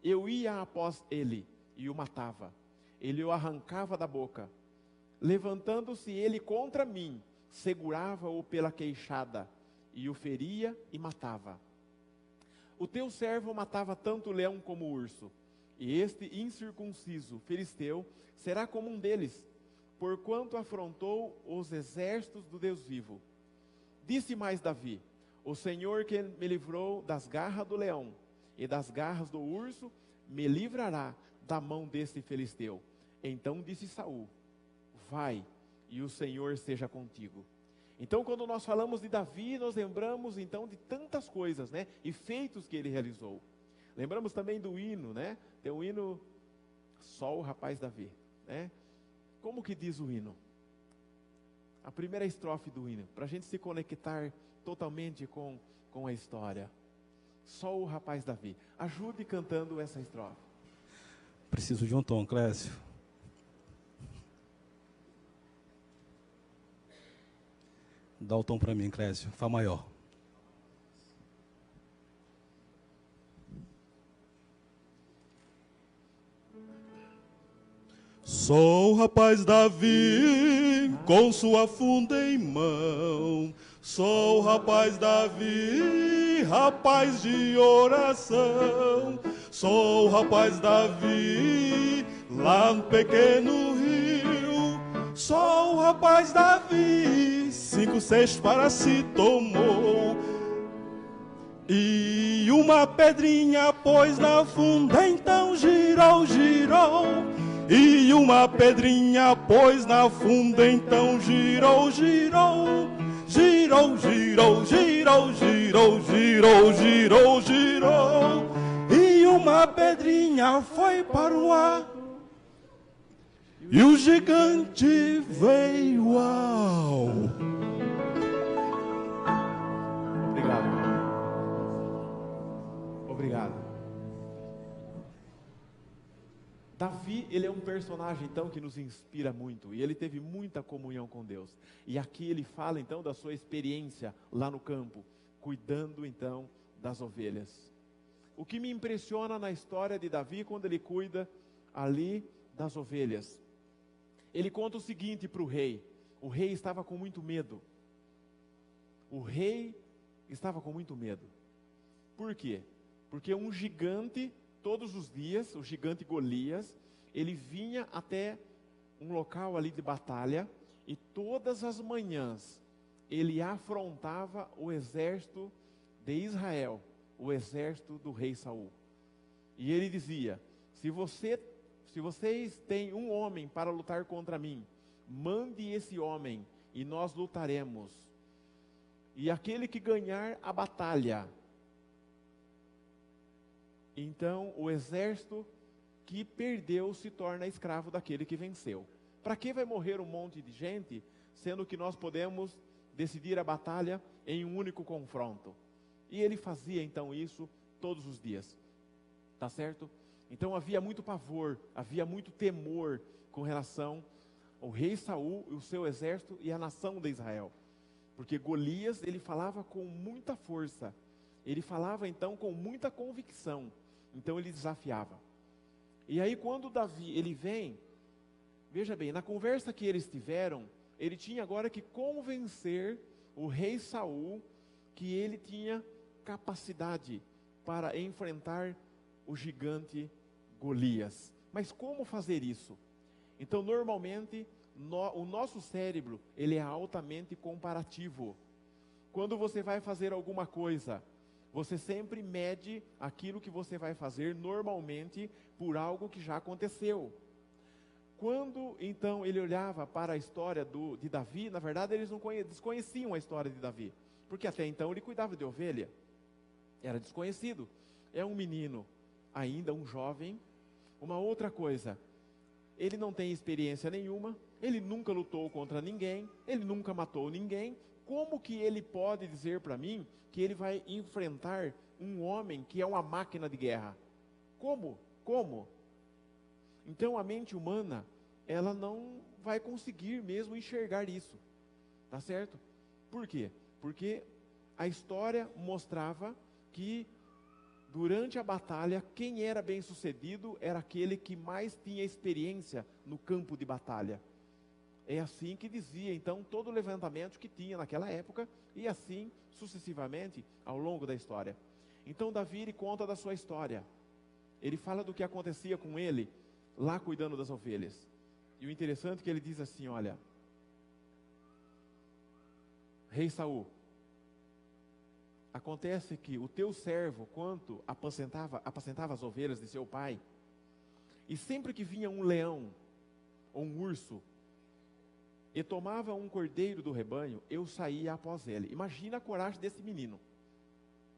Eu ia após ele e o matava. Ele o arrancava da boca. Levantando-se ele contra mim, segurava-o pela queixada, e o feria e matava. O teu servo matava tanto o leão como o urso, e este incircunciso filisteu será como um deles, porquanto afrontou os exércitos do Deus vivo. Disse mais Davi: o Senhor que me livrou das garras do leão e das garras do urso, me livrará da mão deste filisteu. Então disse Saul: vai, e o Senhor seja contigo. Então, quando nós falamos de Davi, nós lembramos então de tantas coisas, né, e feitos que ele realizou. Lembramos também do hino, né? Tem o hino Só o Rapaz Davi, né? Como que diz o hino? A primeira estrofe do hino, para a gente se conectar totalmente com a história. Só o Rapaz Davi. Ajude cantando essa estrofe. Preciso de um tom, Clécio. Dá o tom para mim, Clécio. Fá maior. Sou o rapaz Davi, com sua funda em mão. Sou o rapaz Davi, rapaz de oração. Sou o rapaz Davi, lá no pequeno rio. Sou o rapaz Davi, 5, 6 para si tomou. E uma pedrinha pôs na funda, então girou, girou. E uma pedrinha pôs na funda, então girou, girou. Girou, girou, girou, girou, girou, girou, girou. E uma pedrinha foi para o ar, e o gigante veio ao... Obrigado. Obrigado. Davi, ele é um personagem então que nos inspira muito, e ele teve muita comunhão com Deus. E aqui ele fala então da sua experiência lá no campo, cuidando então das ovelhas. O que me impressiona na história de Davi, quando ele cuida ali das ovelhas, ele conta o seguinte para o rei estava com muito medo. O rei estava com muito medo. Por quê? Porque um gigante, todos os dias, o gigante Golias, ele vinha até um local ali de batalha, e todas as manhãs, ele afrontava o exército de Israel, o exército do rei Saul. E ele dizia: se vocês têm um homem para lutar contra mim, mande esse homem, e nós lutaremos. E aquele que ganhar a batalha, então o exército que perdeu se torna escravo daquele que venceu. Para que vai morrer um monte de gente, sendo que nós podemos decidir a batalha em um único confronto? E ele fazia então isso todos os dias, tá certo? Então havia muito pavor, havia muito temor com relação ao rei Saul, o seu exército e a nação de Israel. Porque Golias, ele falava com muita força, ele falava então com muita convicção, então ele desafiava. E aí quando Davi, ele vem, veja bem, na conversa que eles tiveram, ele tinha agora que convencer o rei Saul que ele tinha capacidade para enfrentar o gigante Golias. Mas como fazer isso? Então normalmente o nosso cérebro, ele é altamente comparativo. Quando você vai fazer alguma coisa, você sempre mede aquilo que você vai fazer normalmente por algo que já aconteceu. Quando então ele olhava para a história de Davi, na verdade eles desconheciam a história de Davi, porque até então ele cuidava de ovelha, era desconhecido. É um menino, ainda um jovem. Uma outra coisa, ele não tem experiência nenhuma, ele nunca lutou contra ninguém, ele nunca matou ninguém. Como que ele pode dizer para mim que ele vai enfrentar um homem que é uma máquina de guerra? Como? Então a mente humana, ela não vai conseguir mesmo enxergar isso, tá certo? Por quê? Porque a história mostrava que durante a batalha, quem era bem sucedido era aquele que mais tinha experiência no campo de batalha. É assim que dizia, então, todo o levantamento que tinha naquela época, e assim, sucessivamente, ao longo da história. Então, Davi, ele conta da sua história. Ele fala do que acontecia com ele, lá cuidando das ovelhas. E o interessante é que ele diz assim, olha, Rei Saul, acontece que o teu servo, quanto apacentava as ovelhas de seu pai, e sempre que vinha um leão, ou um urso, e tomava um cordeiro do rebanho, eu saía após ele. Imagina a coragem desse menino.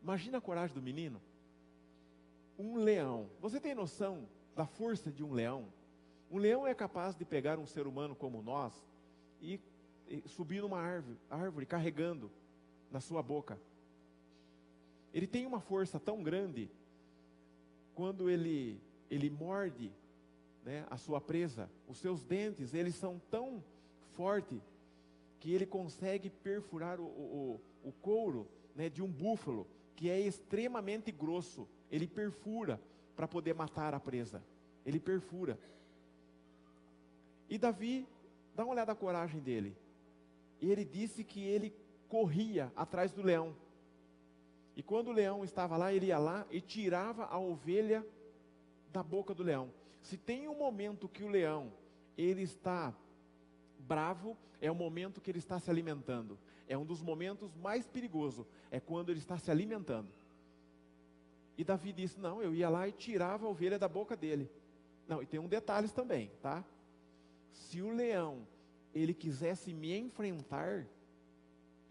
Imagina a coragem do menino. Um leão. Você tem noção da força de um leão? Um leão é capaz de pegar um ser humano como nós e subir numa árvore carregando na sua boca. Ele tem uma força tão grande, quando ele morde, né, a sua presa, os seus dentes, eles são tão fortes, que ele consegue perfurar o couro, né, de um búfalo, que é extremamente grosso. Ele perfura para poder matar a presa. Ele perfura. E Davi, dá uma olhada na coragem dele. E ele disse que ele corria atrás do leão. E quando o leão estava lá, ele ia lá e tirava a ovelha da boca do leão. Se tem um momento que o leão, ele está bravo, é o momento que ele está se alimentando. É um dos momentos mais perigosos, é quando ele está se alimentando. E Davi disse, não, eu ia lá e tirava a ovelha da boca dele. Não, e tem um detalhe também, tá? Se o leão, ele quisesse me enfrentar,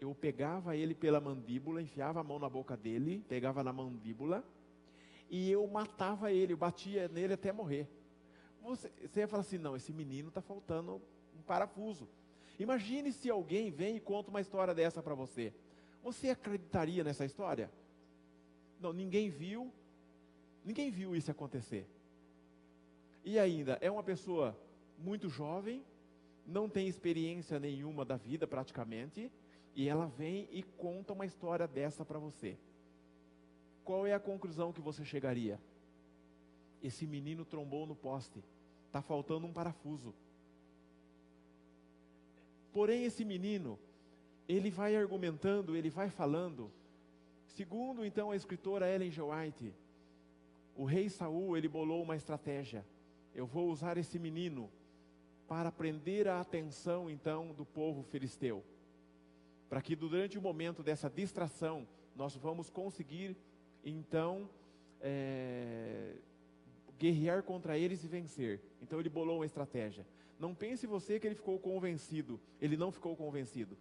eu pegava ele pela mandíbula, enfiava a mão na boca dele, pegava na mandíbula, e eu matava ele, eu batia nele até morrer. Você ia falar assim, não, esse menino está faltando um parafuso. Imagine se alguém vem e conta uma história dessa para você. Você acreditaria nessa história? Não, ninguém viu isso acontecer. E ainda, é uma pessoa muito jovem, não tem experiência nenhuma da vida praticamente, e ela vem e conta uma história dessa para você. Qual é a conclusão que você chegaria? Esse menino trombou no poste, está faltando um parafuso. Porém, esse menino, ele vai argumentando, ele vai falando. Segundo, então, a escritora Ellen G. White, o rei Saul, ele bolou uma estratégia. Eu vou usar esse menino para prender a atenção, então, do povo filisteu. Para que durante o momento dessa distração, nós vamos conseguir, então, guerrear contra eles e vencer. Então ele bolou uma estratégia. Não pense você que ele ficou convencido. Ele não ficou convencido.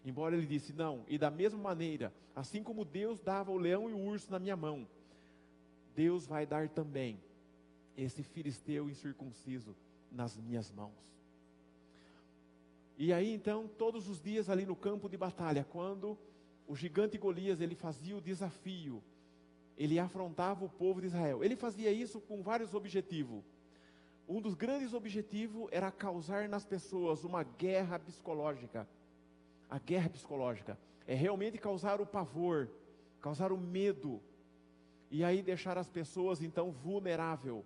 Embora ele disse, não, e da mesma maneira, assim como Deus dava o leão e o urso na minha mão, Deus vai dar também esse filisteu incircunciso nas minhas mãos. E aí então, todos os dias ali no campo de batalha, quando o gigante Golias, ele fazia o desafio, ele afrontava o povo de Israel. Ele fazia isso com vários objetivos. Um dos grandes objetivos era causar nas pessoas uma guerra psicológica. A guerra psicológica é realmente causar o pavor, causar o medo, e aí deixar as pessoas então vulneráveis,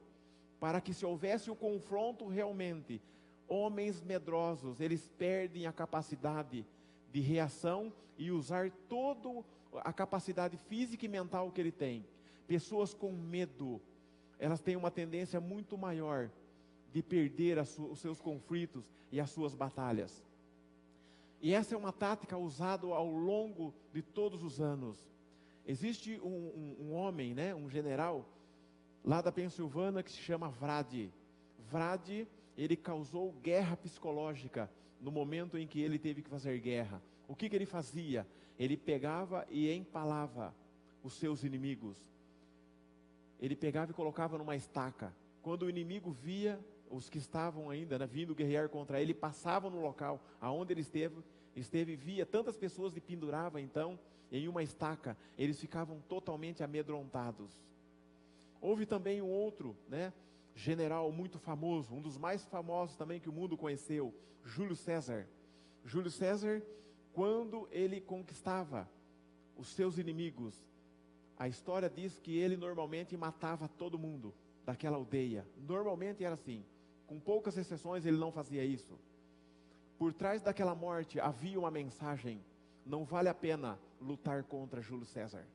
para que se houvesse o confronto realmente, homens medrosos, eles perdem a capacidade de reação e usar toda a capacidade física e mental que ele tem. Pessoas com medo, elas têm uma tendência muito maior de perder os seus conflitos e as suas batalhas. E essa é uma tática usada ao longo de todos os anos. Existe um homem, né, um general, lá da Pensilvânia, que se chama Vrade. Vrade, ele causou guerra psicológica no momento em que ele teve que fazer guerra. O que ele fazia? Ele pegava e empalava os seus inimigos. Ele pegava e colocava numa estaca. Quando o inimigo via, os que estavam ainda, né, vindo guerrear contra ele, passavam no local aonde ele esteve, via tantas pessoas e pendurava então em uma estaca, eles ficavam totalmente amedrontados. Houve também um outro, né, general muito famoso, um dos mais famosos também que o mundo conheceu, Júlio César. Júlio César, quando ele conquistava os seus inimigos, a história diz que ele normalmente matava todo mundo daquela aldeia. Normalmente era assim. Com poucas exceções ele não fazia isso. Por trás daquela morte havia uma mensagem: não vale a pena lutar contra Júlio César.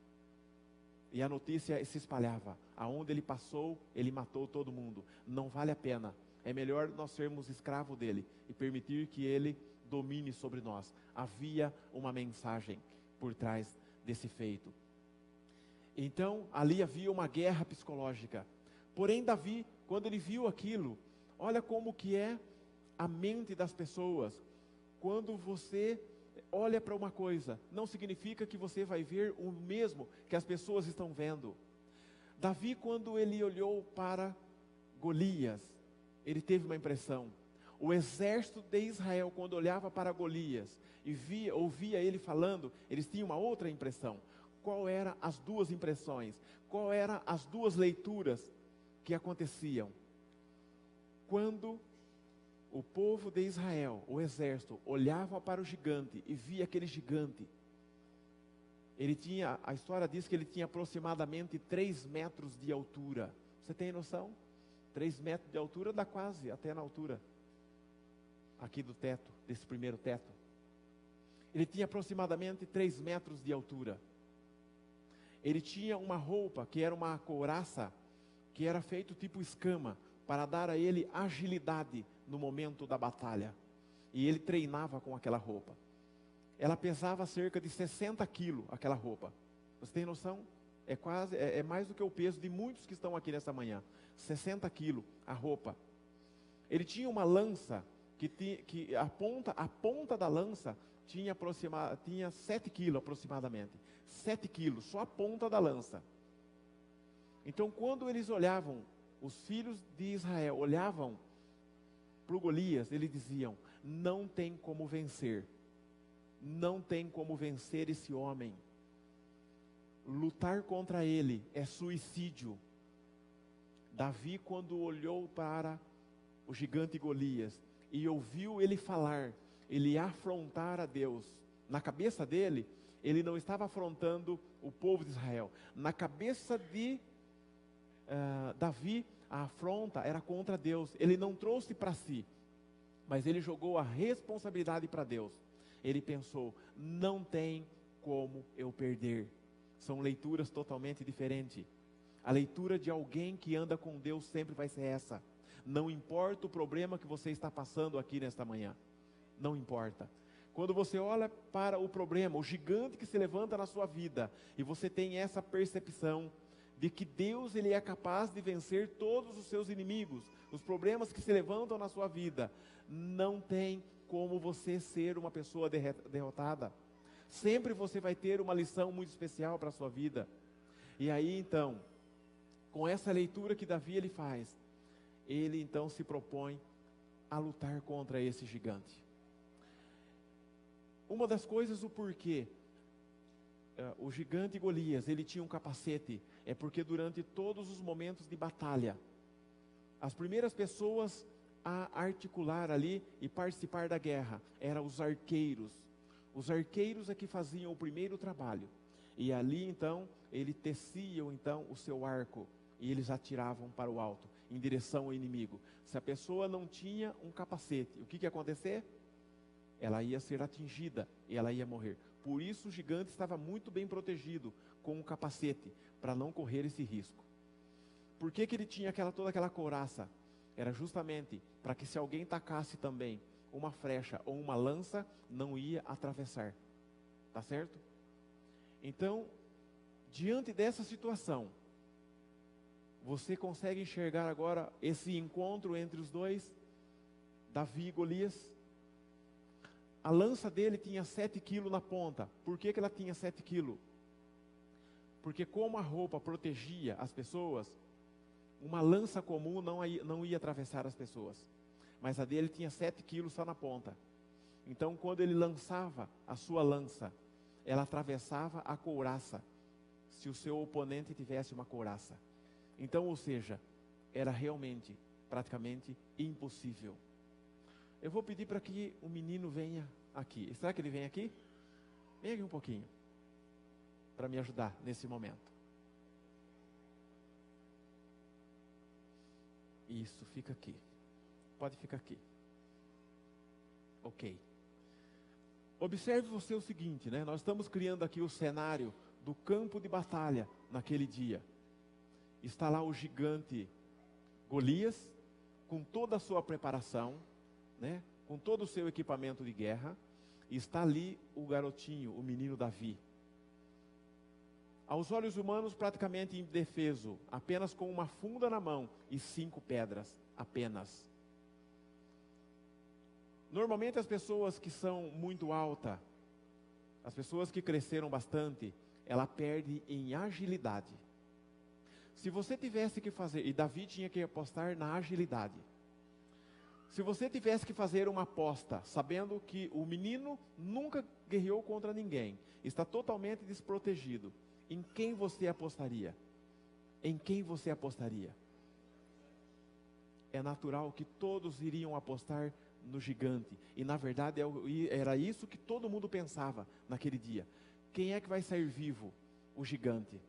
E a notícia se espalhava: aonde ele passou, ele matou todo mundo. Não vale a pena. É melhor nós sermos escravos dele e permitir que ele domine sobre nós. Havia uma mensagem por trás desse feito. Então, ali havia uma guerra psicológica. Porém, Davi, quando ele viu aquilo, olha como que é a mente das pessoas. Quando você olha para uma coisa, não significa que você vai ver o mesmo que as pessoas estão vendo. Davi, quando ele olhou para Golias, ele teve uma impressão. O exército de Israel, quando olhava para Golias e ouvia ele falando, eles tinham uma outra impressão. Qual eram as duas impressões? Qual eram as duas leituras que aconteciam? Quando o povo de Israel, o exército, olhava para o gigante e via aquele gigante, a história diz que ele tinha aproximadamente 3 metros de altura. Você tem noção? 3 metros de altura dá quase até na altura aqui do teto, desse primeiro teto. Ele tinha aproximadamente 3 metros de altura. Ele tinha uma roupa que era uma couraça, que era feito tipo escama, para dar a ele agilidade no momento da batalha. E ele treinava com aquela roupa. Ela pesava cerca de 60 quilos, aquela roupa. Você tem noção? É mais do que o peso de muitos que estão aqui nessa manhã. 60 quilos a roupa. Ele tinha uma lança, que a ponta da lança tinha 7 quilos aproximadamente. 7 quilos, só a ponta da lança. Então, quando eles olhavam, os filhos de Israel olhavam para o Golias, eles diziam: não tem como vencer. Não tem como vencer esse homem. Lutar contra ele é suicídio. Davi, quando olhou para o gigante Golias e ouviu ele falar, ele afrontar a Deus, na cabeça dele, ele não estava afrontando o povo de Israel. Na cabeça de Davi, a afronta era contra Deus. Ele não trouxe para si, mas ele jogou a responsabilidade para Deus. Ele pensou: não tem como eu perder. São leituras totalmente diferentes. A leitura de alguém que anda com Deus sempre vai ser essa: não importa o problema que você está passando aqui nesta manhã, não importa. Quando você olha para o problema, o gigante que se levanta na sua vida, e você tem essa percepção de que Deus, ele é capaz de vencer todos os seus inimigos, os problemas que se levantam na sua vida, não tem como você ser uma pessoa derrotada. Sempre você vai ter uma lição muito especial para a sua vida. E aí então, com essa leitura que Davi ele faz, ele então se propõe a lutar contra esse gigante. Uma das coisas, o porquê o gigante Golias, ele tinha um capacete, é porque durante todos os momentos de batalha, as primeiras pessoas a articular ali e participar da guerra eram os arqueiros. Os arqueiros é que faziam o primeiro trabalho. E ali então, eles teciam então o seu arco e eles atiravam para o alto, em direção ao inimigo. Se a pessoa não tinha um capacete, o que ia acontecer? Ela ia ser atingida e ela ia morrer. Por isso o gigante estava muito bem protegido com um capacete, para não correr esse risco. Por que ele tinha toda aquela couraça? Era justamente para que, se alguém tacasse também uma flecha ou uma lança, não ia atravessar. Tá certo? Então, diante dessa situação, você consegue enxergar agora esse encontro entre os dois, Davi e Golias? A lança dele tinha 7 quilos na ponta. Por que ela tinha 7 quilos? Porque como a roupa protegia as pessoas, uma lança comum não ia atravessar as pessoas. Mas a dele tinha 7 quilos só na ponta. Então, quando ele lançava a sua lança, ela atravessava a couraça, se o seu oponente tivesse uma couraça. Então, ou seja, era realmente, praticamente impossível. Eu vou pedir para que o menino venha aqui. Será que ele vem aqui? Vem aqui um pouquinho, para me ajudar nesse momento. Isso, fica aqui. Pode ficar aqui. Ok. Observe você o seguinte, né? Nós estamos criando aqui o cenário do campo de batalha naquele dia. Está lá o gigante Golias, com toda a sua preparação, né? Com todo o seu equipamento de guerra. E está ali o garotinho, o menino Davi. Aos olhos humanos, praticamente indefeso, apenas com uma funda na mão e 5 pedras, apenas. Normalmente as pessoas que são muito altas, as pessoas que cresceram bastante, ela perde em agilidade. Se você tivesse que fazer, e Davi tinha que apostar na agilidade. Se você tivesse que fazer uma aposta, sabendo que o menino nunca guerreou contra ninguém, está totalmente desprotegido, em quem você apostaria? Em quem você apostaria? É natural que todos iriam apostar no gigante. E na verdade era isso que todo mundo pensava naquele dia. Quem é que vai sair vivo? O gigante.